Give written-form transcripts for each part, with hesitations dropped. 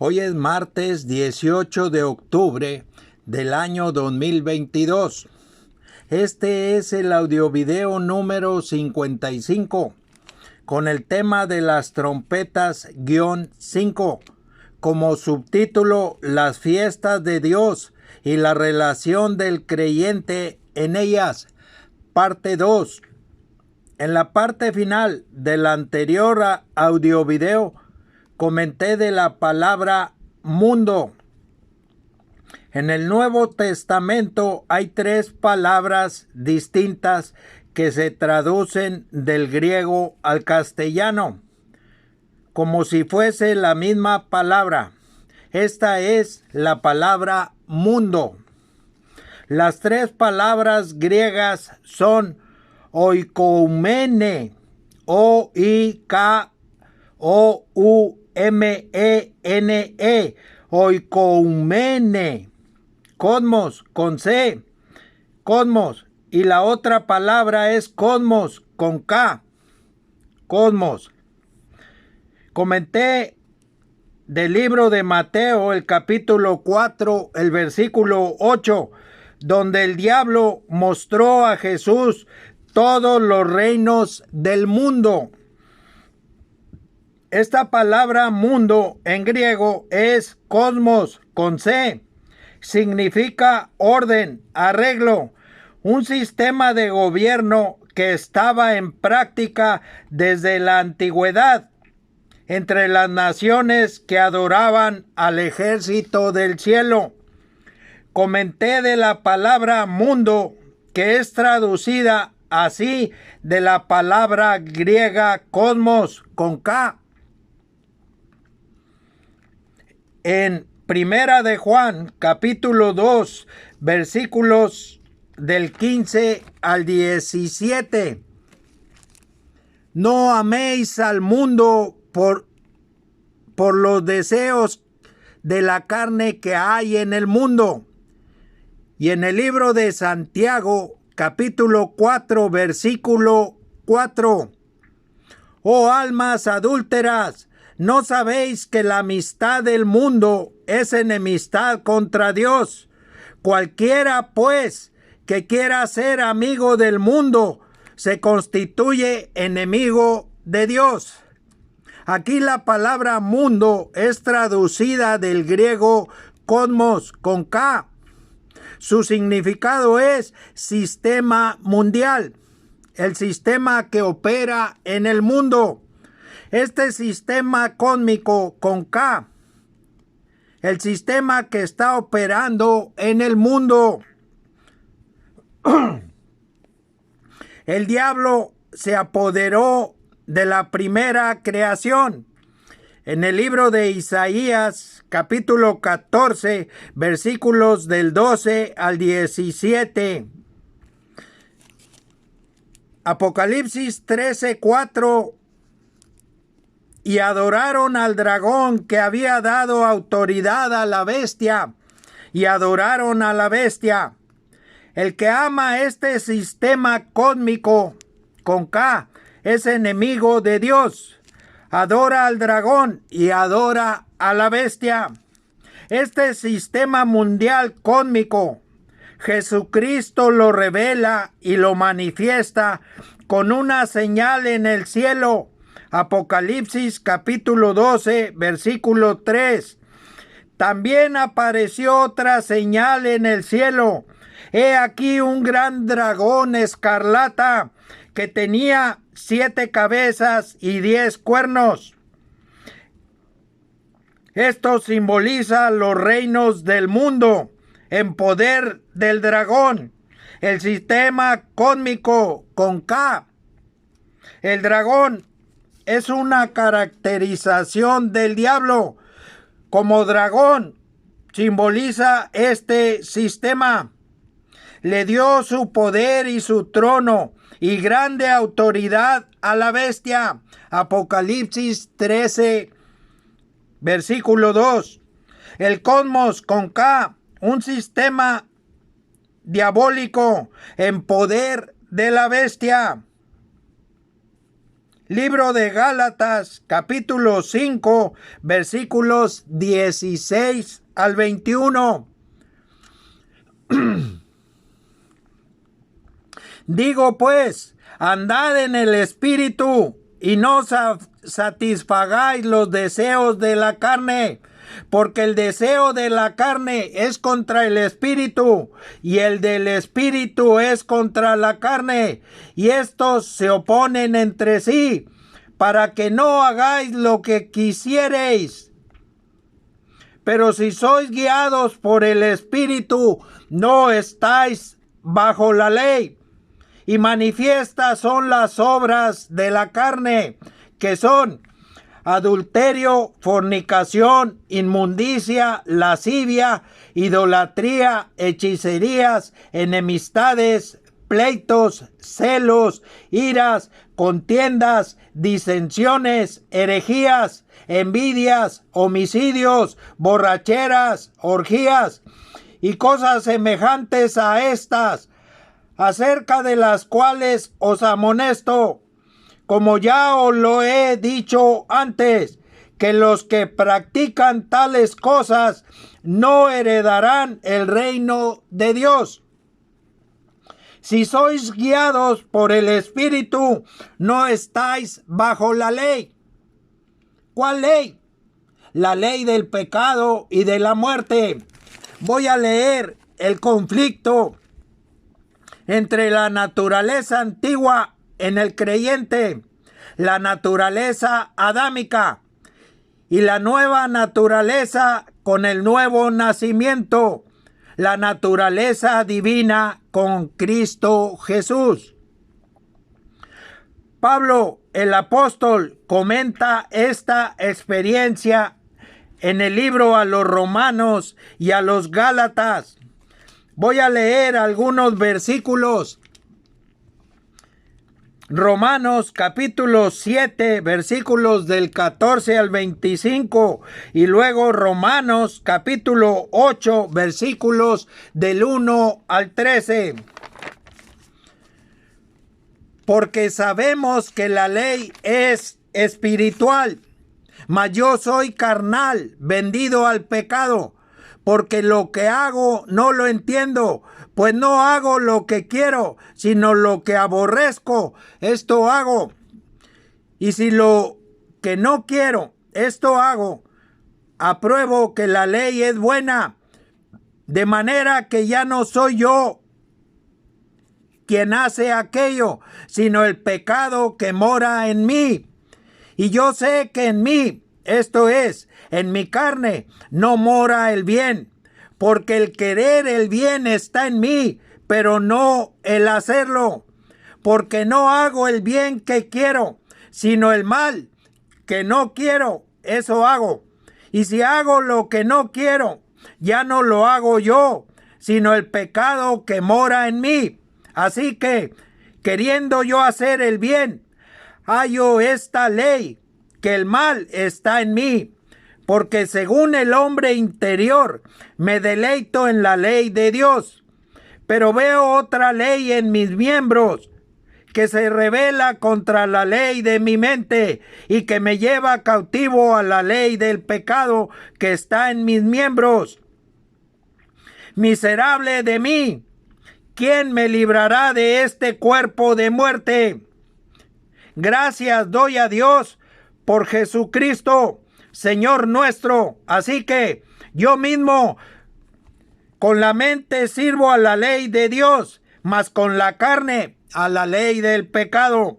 Hoy es martes 18 de octubre del año 2022. Este es el audiovideo número 55 con el tema de las trompetas-5, como subtítulo Las fiestas de Dios y la relación del creyente en ellas, parte 2. En la parte final del anterior audiovideo comenté de la palabra mundo. En el Nuevo Testamento hay 3 palabras distintas que se traducen del griego al castellano, como si fuese la misma palabra. Esta es la palabra mundo. Las 3 palabras griegas son oikoumene, O-I-K-O-U-M-E-N-E, oikoumene, cosmos, con C, cosmos, y la otra palabra es cosmos, con K, cosmos. Comenté del libro de Mateo, el capítulo 4, el versículo 8, donde el diablo mostró a Jesús todos los reinos del mundo. Esta palabra mundo en griego es cosmos, con C. Significa orden, arreglo, un sistema de gobierno que estaba en práctica desde la antigüedad entre las naciones que adoraban al ejército del cielo. Comenté de la palabra mundo, que es traducida así de la palabra griega cosmos, con K. En Primera de Juan, capítulo 2, versículos del 15 al 17. No améis al mundo por los deseos de la carne que hay en el mundo. Y en el libro de Santiago, capítulo 4, versículo 4. Oh almas adúlteras, ¿no sabéis que la amistad del mundo es enemistad contra Dios? Cualquiera, pues, que quiera ser amigo del mundo, se constituye enemigo de Dios. Aquí la palabra mundo es traducida del griego cosmos, con K. Su significado es sistema mundial, el sistema que opera en el mundo. Este sistema cósmico, con K, el sistema que está operando en el mundo. El diablo se apoderó de la primera creación. En el libro de Isaías, capítulo 14, versículos del 12 al 17. Apocalipsis 13, 4. Y adoraron al dragón que había dado autoridad a la bestia, y adoraron a la bestia. El que ama este sistema cósmico, con K, es enemigo de Dios. Adora al dragón y adora a la bestia. Este sistema mundial cósmico, Jesucristo lo revela y lo manifiesta con una señal en el cielo. Apocalipsis capítulo 12, versículo 3. También apareció otra señal en el cielo. He aquí un gran dragón escarlata que tenía 7 cabezas y 10 cuernos. Esto simboliza los reinos del mundo en poder del dragón. El sistema cósmico, con K. El dragón es una caracterización del diablo. Como dragón simboliza este sistema. Le dio su poder y su trono y grande autoridad a la bestia. Apocalipsis 13, versículo 2. El cosmos, con K, un sistema diabólico en poder de la bestia. Libro de Gálatas, capítulo 5, versículos 16 al 21. Digo pues, andad en el Espíritu y no satisfagáis los deseos de la carne, porque el deseo de la carne es contra el Espíritu y el del Espíritu es contra la carne, y estos se oponen entre sí, para que no hagáis lo que quisiereis. Pero si sois guiados por el Espíritu, no estáis bajo la ley. Y manifiestas son las obras de la carne, que son adulterio, fornicación, inmundicia, lascivia, idolatría, hechicerías, enemistades, pleitos, celos, iras, contiendas, disensiones, herejías, envidias, homicidios, borracheras, orgías y cosas semejantes a estas, acerca de las cuales os amonesto, como ya os lo he dicho antes, que los que practican tales cosas no heredarán el reino de Dios. Si sois guiados por el Espíritu, no estáis bajo la ley. ¿Cuál ley? La ley del pecado y de la muerte. Voy a leer el conflicto entre la naturaleza antigua en el creyente, la naturaleza adámica, y la nueva naturaleza con el nuevo nacimiento, la naturaleza divina con Cristo Jesús. Pablo, el apóstol, comenta esta experiencia en el libro a los Romanos y a los Gálatas. Voy a leer algunos versículos. Romanos capítulo 7, versículos del 14 al 25. Y luego Romanos capítulo 8, versículos del 1 al 13. Porque sabemos que la ley es espiritual, mas yo soy carnal, vendido al pecado. Porque lo que hago no lo entiendo, pues no hago lo que quiero, sino lo que aborrezco, esto hago. Y si lo que no quiero, esto hago, apruebo que la ley es buena, de manera que ya no soy yo quien hace aquello, sino el pecado que mora en mí. Y yo sé que en mí, esto es, en mi carne, no mora el bien, porque el querer el bien está en mí, pero no el hacerlo, porque no hago el bien que quiero, sino el mal que no quiero, eso hago. Y si hago lo que no quiero, ya no lo hago yo, sino el pecado que mora en mí. Así que, queriendo yo hacer el bien, hallo esta ley, que el mal está en mí, porque según el hombre interior me deleito en la ley de Dios, pero veo otra ley en mis miembros, que se rebela contra la ley de mi mente y que me lleva cautivo a la ley del pecado que está en mis miembros. Miserable de mí, ¿quién me librará de este cuerpo de muerte? Gracias doy a Dios por Jesucristo, Señor nuestro. Así que yo mismo con la mente sirvo a la ley de Dios, mas con la carne a la ley del pecado.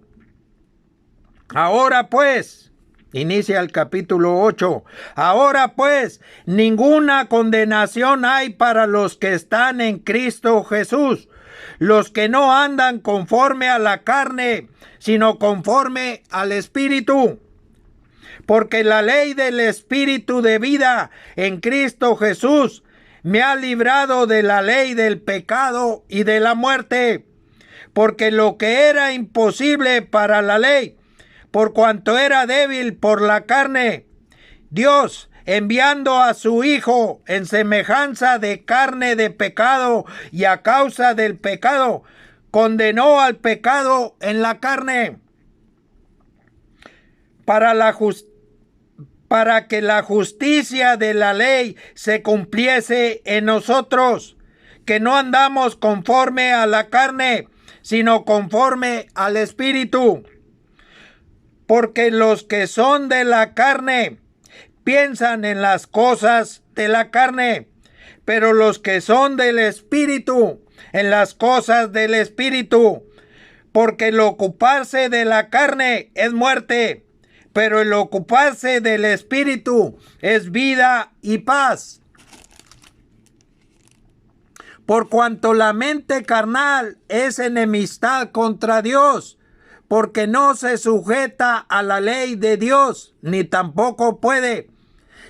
Ahora pues, inicia el capítulo 8. Ahora pues, ninguna condenación hay para los que están en Cristo Jesús, los que no andan conforme a la carne, sino conforme al Espíritu. Porque la ley del Espíritu de vida en Cristo Jesús me ha librado de la ley del pecado y de la muerte. Porque lo que era imposible para la ley, por cuanto era débil por la carne, Dios, enviando a su Hijo en semejanza de carne de pecado y a causa del pecado, condenó al pecado en la carne, para que la justicia de la ley se cumpliese en nosotros, que no andamos conforme a la carne, sino conforme al Espíritu. Porque los que son de la carne piensan en las cosas de la carne, pero los que son del Espíritu, en las cosas del Espíritu. Porque el ocuparse de la carne es muerte, pero el ocuparse del Espíritu es vida y paz. Por cuanto la mente carnal es enemistad contra Dios, porque no se sujeta a la ley de Dios, ni tampoco puede.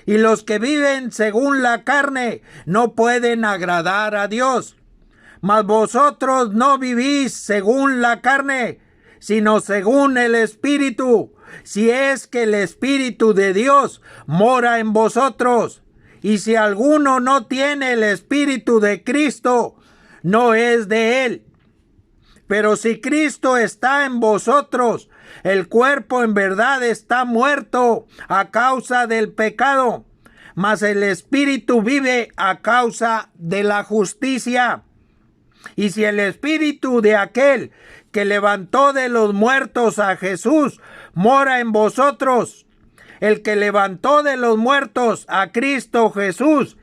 Y los que viven según la carne no pueden agradar a Dios. Mas vosotros no vivís según la carne, sino según el Espíritu, si es que el Espíritu de Dios mora en vosotros. Y si alguno no tiene el Espíritu de Cristo, no es de él. Pero si Cristo está en vosotros, el cuerpo en verdad está muerto a causa del pecado, mas el Espíritu vive a causa de la justicia. Y si el Espíritu de aquel que levantó de los muertos a Jesús mora en vosotros, el que levantó de los muertos a Cristo Jesús,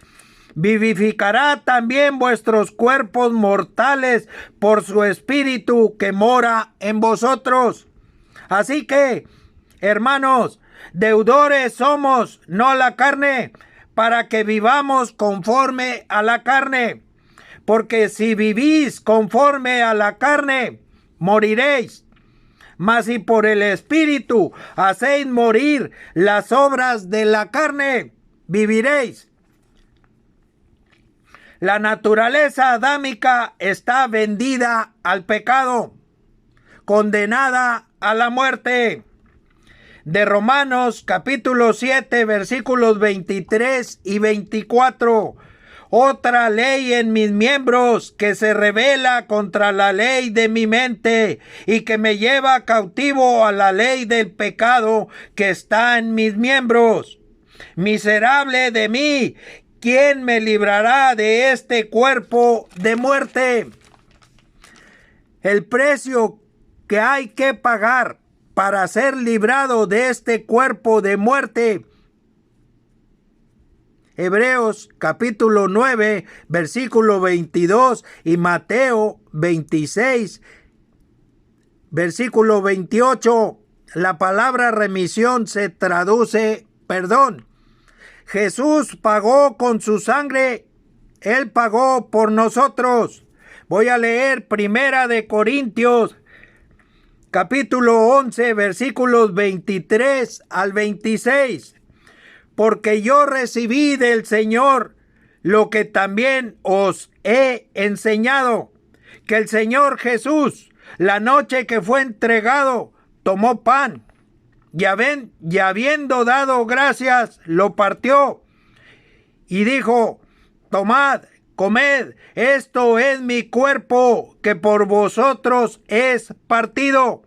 vivificará también vuestros cuerpos mortales por su Espíritu que mora en vosotros. Así que, hermanos, deudores somos, no la carne, para que vivamos conforme a la carne. Porque si vivís conforme a la carne, moriréis. Mas si por el Espíritu hacéis morir las obras de la carne, viviréis. La naturaleza adámica está vendida al pecado, condenada a la muerte. De Romanos capítulo 7, versículos 23 y 24. Otra ley en mis miembros que se rebela contra la ley de mi mente y que me lleva cautivo a la ley del pecado que está en mis miembros. Miserable de mí, ¿quién me librará de este cuerpo de muerte? El precio que hay que pagar para ser librado de este cuerpo de muerte. Hebreos capítulo 9, versículo 22 y Mateo 26, versículo 28. La palabra remisión se traduce perdón. Jesús pagó con su sangre, Él pagó por nosotros. Voy a leer Primera de Corintios capítulo 11, versículos 23 al 26. Porque yo recibí del Señor lo que también os he enseñado, que el Señor Jesús, la noche que fue entregado, tomó pan, y habiendo dado gracias, lo partió, y dijo: tomad, comed, esto es mi cuerpo, que por vosotros es partido.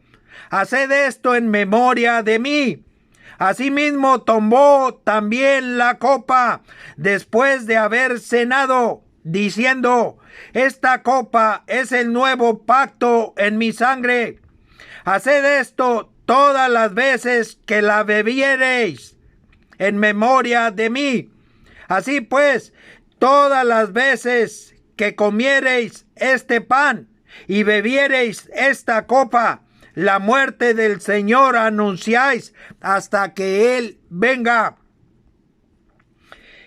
Haced esto en memoria de mí. Asimismo tomó también la copa después de haber cenado, diciendo: esta copa es el nuevo pacto en mi sangre. Haced esto todas las veces que la bebiereis, en memoria de mí. Así pues, todas las veces que comiereis este pan y bebiereis esta copa, la muerte del Señor anunciáis hasta que Él venga.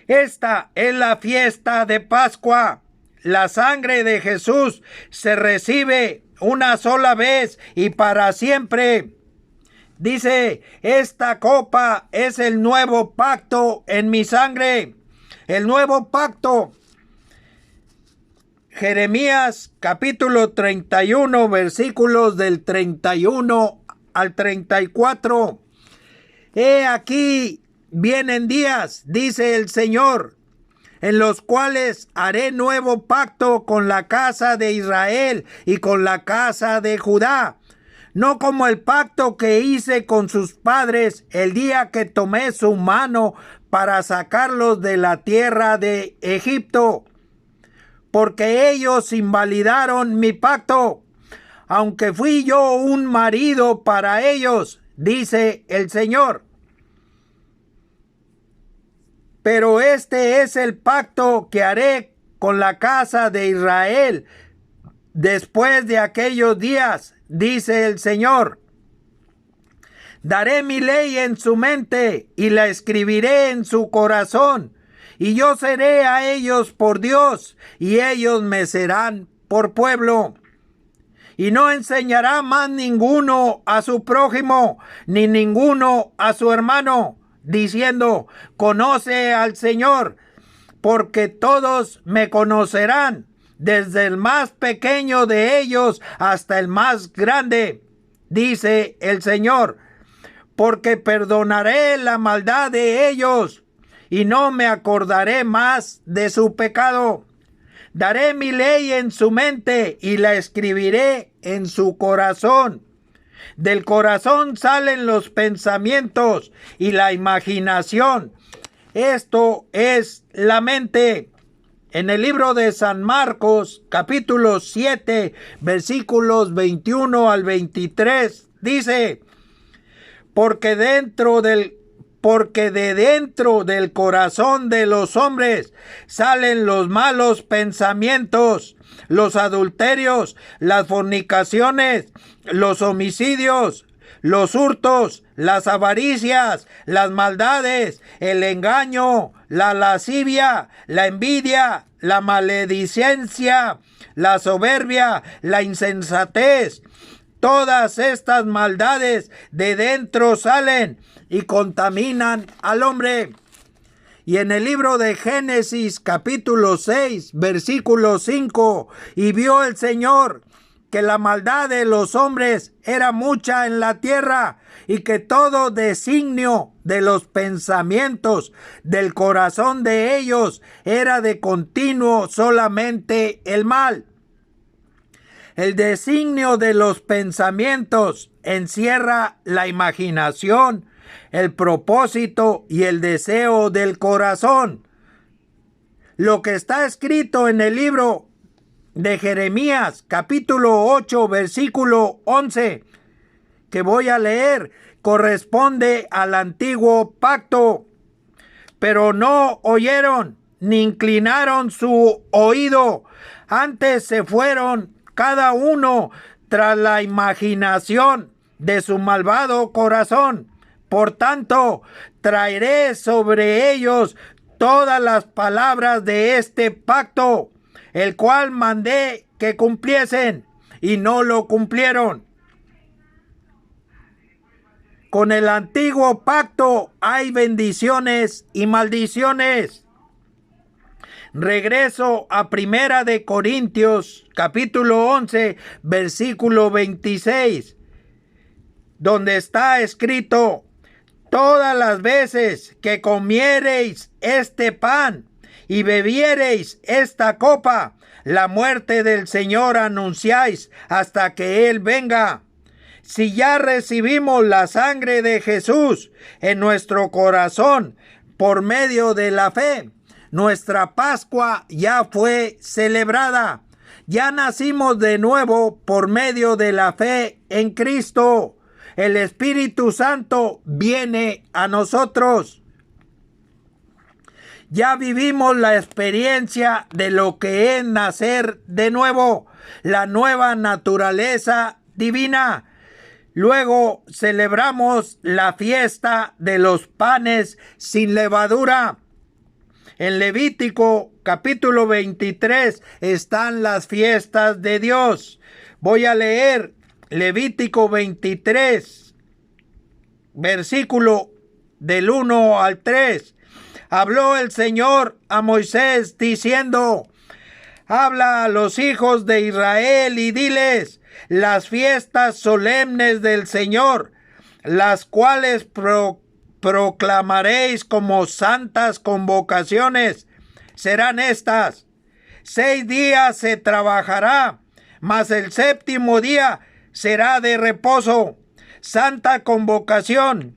Esta es la fiesta de Pascua. La sangre de Jesús se recibe una sola vez y para siempre. Dice: esta copa es el nuevo pacto en mi sangre. El nuevo pacto. Jeremías capítulo 31, versículos del 31 al 34. He aquí vienen días, dice el Señor, en los cuales haré nuevo pacto con la casa de Israel y con la casa de Judá. no como el pacto que hice con sus padres el día que tomé su mano para sacarlos de la tierra de Egipto, porque ellos invalidaron mi pacto, aunque fui yo un marido para ellos, dice el Señor. Pero este es el pacto que haré con la casa de Israel después de aquellos días, dice el Señor. Daré mi ley en su mente y la escribiré en su corazón, y yo seré a ellos por Dios, y ellos me serán por pueblo. Y no enseñará más ninguno a su prójimo, ni ninguno a su hermano, diciendo, conoce al Señor, porque todos me conocerán, desde el más pequeño de ellos hasta el más grande, dice el Señor, porque perdonaré la maldad de ellos y no me acordaré más de su pecado. Daré mi ley en su mente y la escribiré en su corazón. Del corazón salen los pensamientos y la imaginación. Esto es la mente. En el libro de San Marcos, capítulo 7, versículos 21 al 23, dice, porque de dentro del corazón de los hombres salen los malos pensamientos, los adulterios, las fornicaciones, los homicidios, los hurtos, las avaricias, las maldades, el engaño, la lascivia, la envidia, la maledicencia, la soberbia, la insensatez. Todas estas maldades de dentro salen y contaminan al hombre. Y en el libro de Génesis capítulo 6, versículo 5, y vio el Señor que la maldad de los hombres era mucha en la tierra, y que todo designio de los pensamientos del corazón de ellos era de continuo solamente el mal. El designio de los pensamientos encierra la imaginación, el propósito y el deseo del corazón. Lo que está escrito en el libro de Jeremías, capítulo 8, versículo 11, que voy a leer, corresponde al antiguo pacto. Pero no oyeron, ni inclinaron su oído. Antes se fueron cada uno tras la imaginación de su malvado corazón. Por tanto, traeré sobre ellos todas las palabras de este pacto, el cual mandé que cumpliesen, y no lo cumplieron. Con el antiguo pacto hay bendiciones y maldiciones. Regreso a Primera de Corintios, capítulo 11, versículo 26, donde está escrito: todas las veces que comiereis este pan y bebiereis esta copa, la muerte del Señor anunciáis hasta que Él venga. Si ya recibimos la sangre de Jesús en nuestro corazón por medio de la fe, nuestra Pascua ya fue celebrada. Ya nacimos de nuevo por medio de la fe en Cristo. El Espíritu Santo viene a nosotros. Ya vivimos la experiencia de lo que es nacer de nuevo, la nueva naturaleza divina. Luego celebramos la fiesta de los panes sin levadura. En Levítico capítulo 23 están las fiestas de Dios. Voy a leer Levítico 23, versículo del 1 al 3. Habló el Señor a Moisés diciendo: habla a los hijos de Israel y diles: las fiestas solemnes del Señor, las cuales proclamaréis como santas convocaciones, serán estas: 6 días se trabajará, mas el séptimo día será de reposo, santa convocación.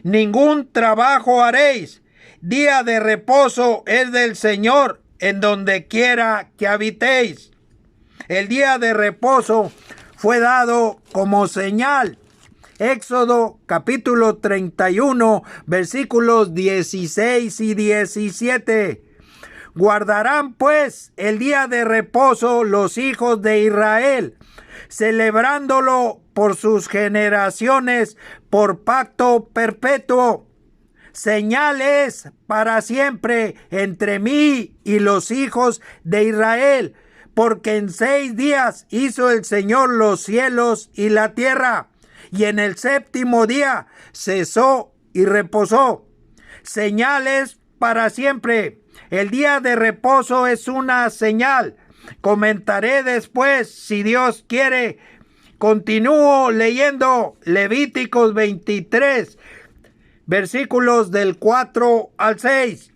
Ningún trabajo haréis. Día de reposo es del Señor en donde quiera que habitéis. El día de reposo fue dado como señal. Éxodo capítulo 31, versículos 16 y 17. Guardarán pues el día de reposo los hijos de Israel, celebrándolo por sus generaciones, por pacto perpetuo. Señal es para siempre entre mí y los hijos de Israel, porque en 6 días hizo el Señor los cielos y la tierra, y en el 7º día cesó y reposó. Señales para siempre. El día de reposo es una señal. Comentaré después, si Dios quiere. Continúo leyendo Levíticos 23, versículos del 4 al 6.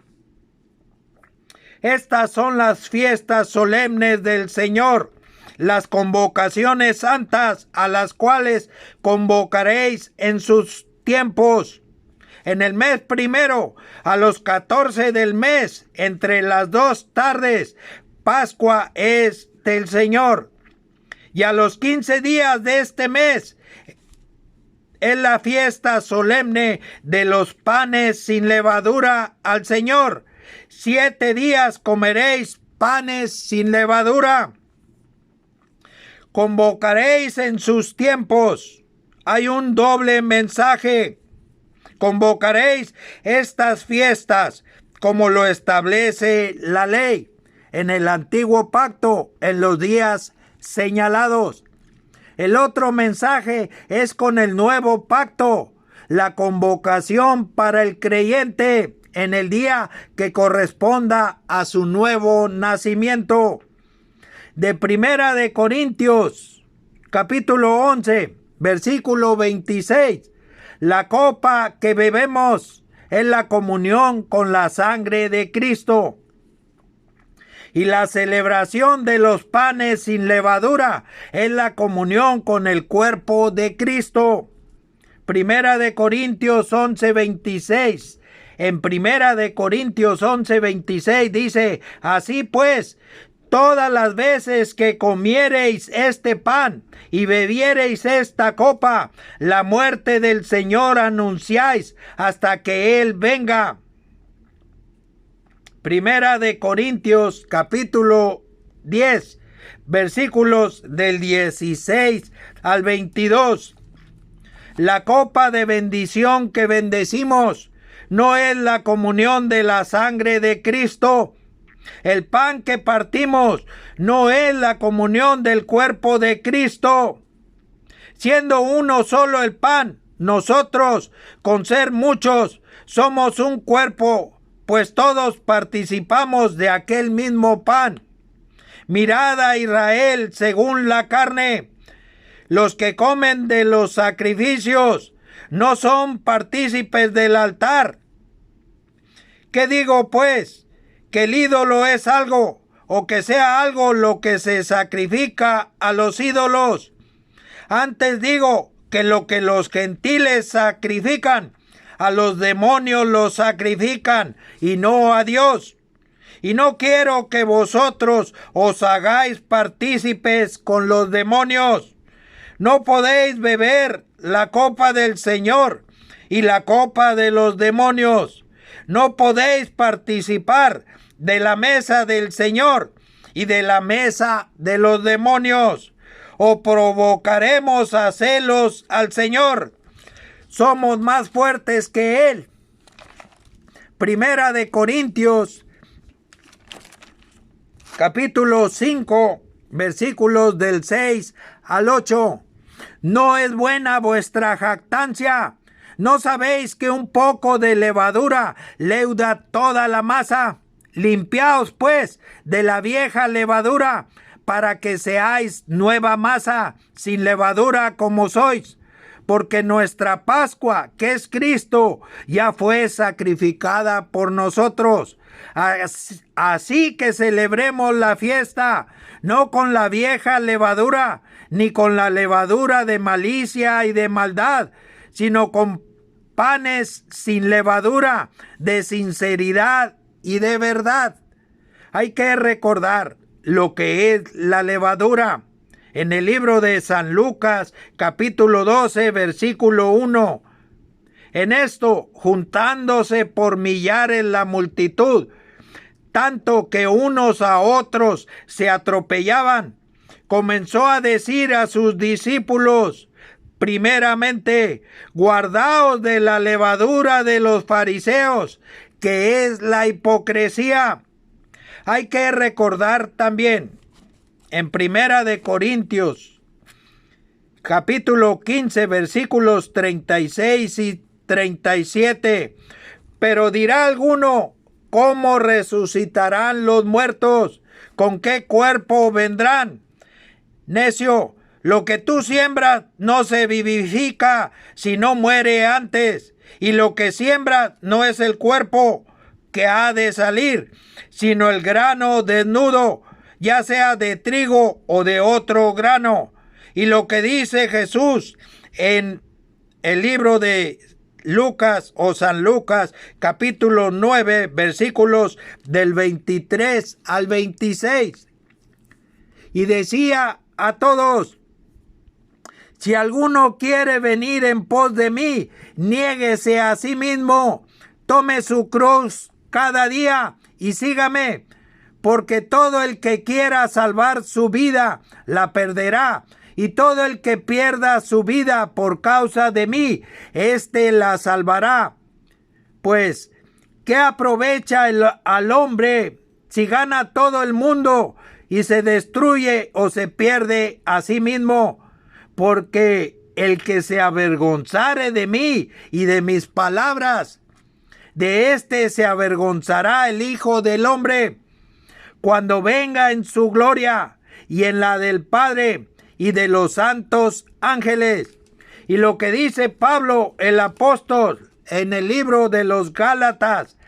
Estas son las fiestas solemnes del Señor, las convocaciones santas a las cuales convocaréis en sus tiempos. En el mes primero, a los 14 del mes, entre las 2 tardes, Pascua es del Señor. Y a los 15 días de este mes, es la fiesta solemne de los panes sin levadura al Señor. 7 días comeréis panes sin levadura. Convocaréis en sus tiempos. Hay un doble mensaje. Convocaréis estas fiestas como lo establece la ley en el antiguo pacto en los días señalados. El otro mensaje es con el nuevo pacto, la convocación para el creyente en el día que corresponda a su nuevo nacimiento. De Primera de Corintios, capítulo 11, versículo 26. La copa que bebemos es la comunión con la sangre de Cristo. Y la celebración de los panes sin levadura es la comunión con el cuerpo de Cristo. Primera de Corintios 11:26. En Primera de Corintios 11:26 dice: así pues, todas las veces que comiereis este pan y bebiereis esta copa, la muerte del Señor anunciáis hasta que Él venga. Primera de Corintios capítulo 10, versículos del 16 al 22. La copa de bendición que bendecimos no es la comunión de la sangre de Cristo. El pan que partimos no es la comunión del cuerpo de Cristo. Siendo uno solo el pan, nosotros, con ser muchos, somos un cuerpo, pues todos participamos de aquel mismo pan. Mirad a Israel según la carne. Los que comen de los sacrificios no son partícipes del altar. ¿Qué digo pues? ¿Que el ídolo es algo, o que sea algo lo que se sacrifica a los ídolos? Antes digo que lo que los gentiles sacrifican, a los demonios los sacrifican, y no a Dios. Y no quiero que vosotros os hagáis partícipes con los demonios. No podéis beber la copa del Señor y la copa de los demonios. No podéis participar de la mesa del Señor y de la mesa de los demonios. O provocaremos a celos al Señor. Somos más fuertes que Él. Primera de Corintios, capítulo 5, versículos del 6 al 8. No es buena vuestra jactancia. ¿No sabéis que un poco de levadura leuda toda la masa? Limpiaos pues de la vieja levadura, para que seáis nueva masa, sin levadura como sois. porque nuestra Pascua, que es Cristo, ya fue sacrificada por nosotros. Así que celebremos la fiesta, no con la vieja levadura, ni con la levadura de malicia y de maldad, sino con panes sin levadura, de sinceridad y de verdad. Hay que recordar lo que es la levadura. En el libro de San Lucas, capítulo 12, versículo 1. En esto, juntándose por millares la multitud, tanto que unos a otros se atropellaban, comenzó a decir a sus discípulos: primeramente, guardaos de la levadura de los fariseos, que es la hipocresía. Hay que recordar también en Primera de Corintios, capítulo 15, versículos 36 y 37. Pero dirá alguno: ¿cómo resucitarán los muertos? ¿Con qué cuerpo vendrán? Necio, lo que tú siembras no se vivifica si no muere antes. Y lo que siembras no es el cuerpo que ha de salir, sino el grano desnudo, ya sea de trigo o de otro grano. Y lo que dice Jesús en el libro de Lucas o San Lucas, capítulo 9, versículos del 23 al 26. Y decía a todos: si alguno quiere venir en pos de mí, niéguese a sí mismo, tome su cruz cada día y sígame. Porque todo el que quiera salvar su vida, la perderá. Y todo el que pierda su vida por causa de mí, éste la salvará. Pues, ¿qué aprovecha al hombre si gana todo el mundo y se destruye o se pierde a sí mismo? Porque el que se avergonzare de mí y de mis palabras, de éste se avergonzará el Hijo del Hombre, cuando venga en su gloria y en la del Padre y de los santos ángeles. Y lo que dice Pablo el apóstol en el libro de los Gálatas,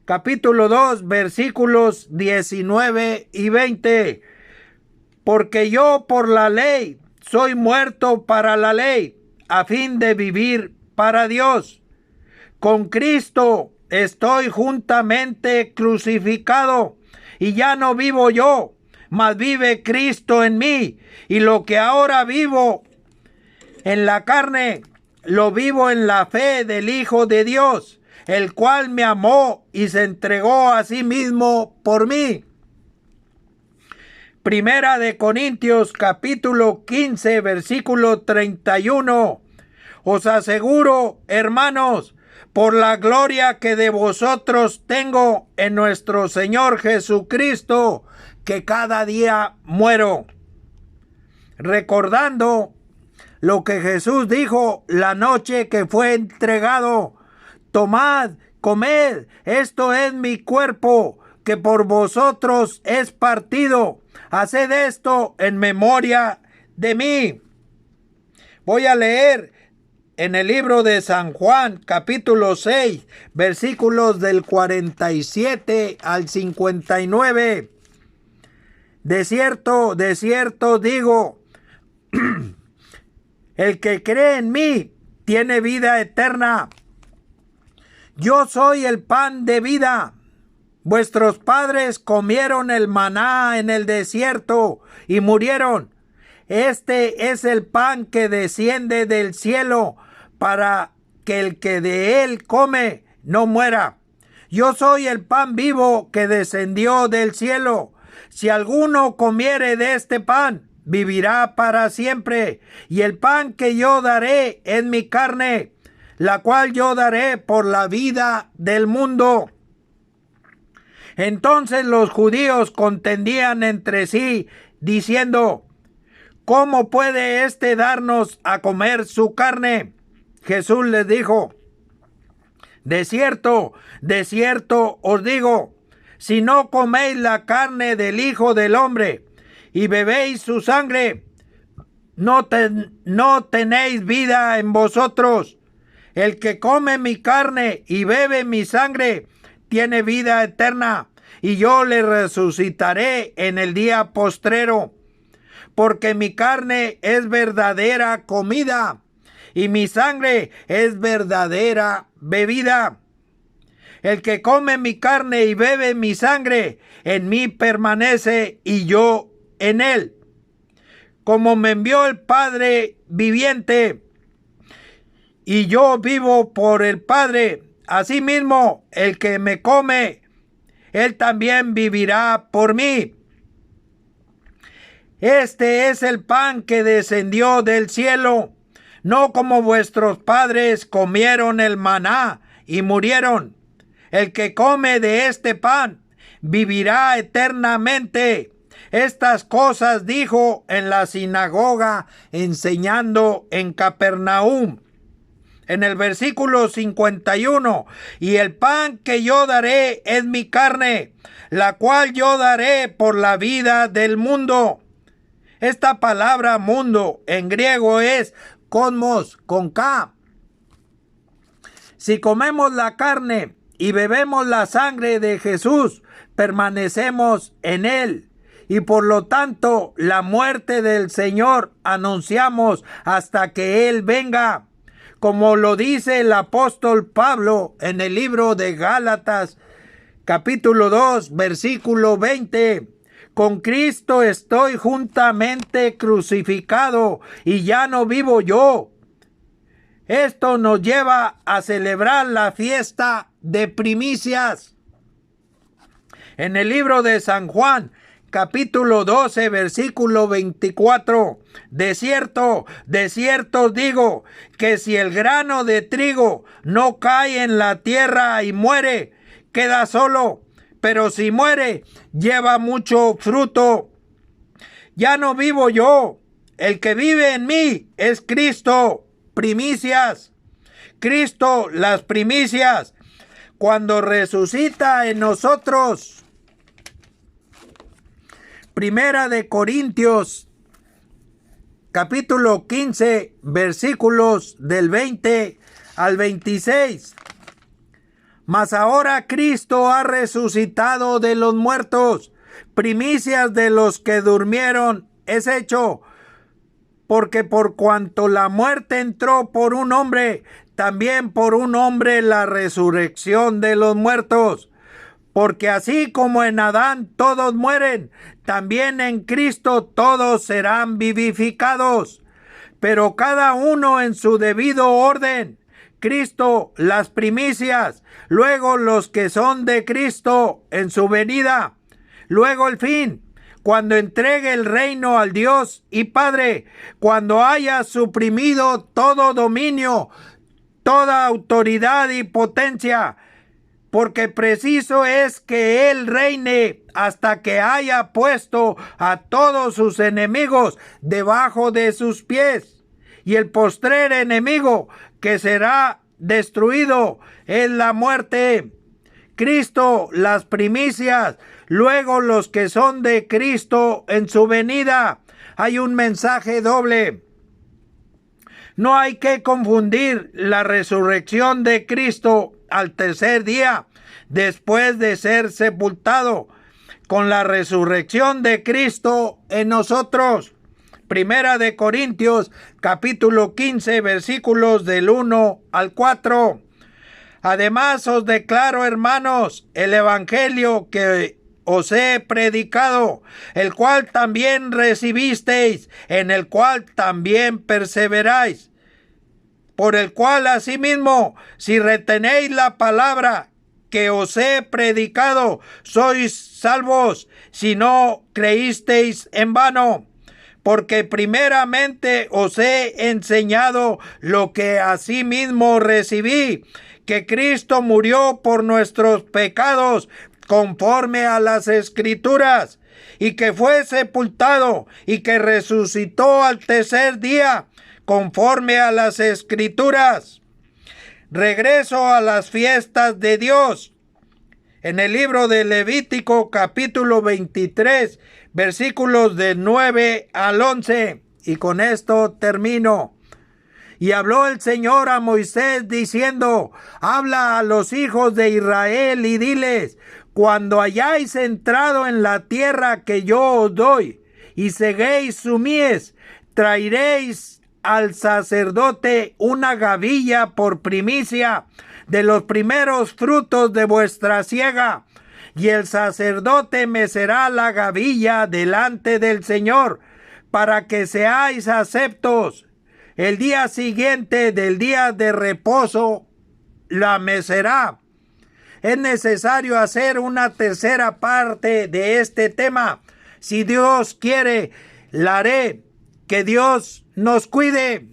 capítulo 2, versículos 19 y 20. Porque yo por la ley soy muerto para la ley, a fin de vivir para Dios. Con Cristo estoy juntamente crucificado, y ya no vivo yo, mas vive Cristo en mí. Y lo que ahora vivo en la carne, lo vivo en la fe del Hijo de Dios, el cual me amó y se entregó a sí mismo por mí. Primera de Corintios, capítulo 15, versículo 31. Os aseguro, hermanos, por la gloria que de vosotros tengo en nuestro Señor Jesucristo, que cada día muero. Recordando lo que Jesús dijo la noche que fue entregado: tomad, comed, esto es mi cuerpo, que por vosotros es partido. Haced esto en memoria de mí. Voy a leer en el libro de San Juan, capítulo 6, versículos del 47 al 59. De cierto digo, el que cree en mí tiene vida eterna. Yo soy el pan de vida. Vuestros padres comieron el maná en el desierto y murieron. Este es el pan que desciende del cielo, para que el que de él come no muera. Yo soy el pan vivo que descendió del cielo. Si alguno comiere de este pan, vivirá para siempre. Y el pan que yo daré es mi carne, la cual yo daré por la vida del mundo. Entonces los judíos contendían entre sí, diciendo: ¿cómo puede éste darnos a comer su carne? Jesús les dijo: de cierto os digo, si no coméis la carne del Hijo del Hombre y bebéis su sangre, no tenéis vida en vosotros. El que come mi carne y bebe mi sangre tiene vida eterna, y yo le resucitaré en el día postrero. Porque mi carne es verdadera comida, y mi sangre es verdadera bebida. El que come mi carne y bebe mi sangre, en mí permanece y yo en él. Como me envió el Padre viviente, y yo vivo por el Padre, asimismo el que me come, él también vivirá por mí. Este es el pan que descendió del cielo, no como vuestros padres comieron el maná y murieron. El que come de este pan vivirá eternamente. Estas cosas dijo en la sinagoga, enseñando en Capernaum. En el versículo 51, y el pan que yo daré es mi carne, la cual yo daré por la vida del mundo. Esta palabra mundo en griego es cosmos, con K. Si comemos la carne y bebemos la sangre de Jesús, permanecemos en él. Y por lo tanto, la muerte del Señor anunciamos hasta que él venga. Como lo dice el apóstol Pablo en el libro de Gálatas, capítulo 2, versículo 20. Con Cristo estoy juntamente crucificado, y ya no vivo yo. Esto nos lleva a celebrar la fiesta de primicias. En el libro de San Juan, capítulo 12, versículo 24. De cierto os digo, que si el grano de trigo no cae en la tierra y muere, queda solo, pero si muere, lleva mucho fruto. Ya no vivo yo, el que vive en mí es Cristo. Primicias. Cristo, las primicias. Cuando resucita en nosotros. Primera de Corintios, capítulo 15, versículos del 20 al 26. Mas ahora Cristo ha resucitado de los muertos, primicias de los que durmieron es hecho, porque por cuanto la muerte entró por un hombre, también por un hombre la resurrección de los muertos. Porque así como en Adán todos mueren, también en Cristo todos serán vivificados. Pero cada uno en su debido orden. Cristo las primicias, luego los que son de Cristo en su venida, luego el fin, cuando entregue el reino al Dios y Padre, cuando haya suprimido todo dominio, toda autoridad y potencia, porque preciso es que Él reine hasta que haya puesto a todos sus enemigos debajo de sus pies. Y el postrer enemigo que será destruido es la muerte. Cristo, las primicias, luego los que son de Cristo en su venida. Hay un mensaje doble. No hay que confundir la resurrección de Cristo al tercer día, después de ser sepultado, con la resurrección de Cristo en nosotros. Primera de Corintios, capítulo 15, versículos del 1 al 4. Además os declaro, hermanos, el evangelio que os he predicado, el cual también recibisteis, en el cual también perseveráis, por el cual asimismo, si retenéis la palabra que os he predicado, sois salvos, si no creísteis en vano. Porque primeramente os he enseñado lo que asimismo recibí, que Cristo murió por nuestros pecados conforme a las Escrituras, y que fue sepultado y que resucitó al tercer día conforme a las Escrituras. Regreso a las fiestas de Dios. En el libro de Levítico capítulo 23, versículos del 9 al 11, Y con esto termino. Y habló el Señor a Moisés diciendo: habla a los hijos de Israel y diles: cuando hayáis entrado en la tierra que yo os doy, y ceguéis su mies, traeréis al sacerdote una gavilla por primicia de los primeros frutos de vuestra siega. Y el sacerdote mecerá la gavilla delante del Señor, para que seáis aceptos. El día siguiente del día de reposo la mecerá. Es necesario hacer una tercera parte de este tema. Si Dios quiere, la haré. Que Dios nos cuide.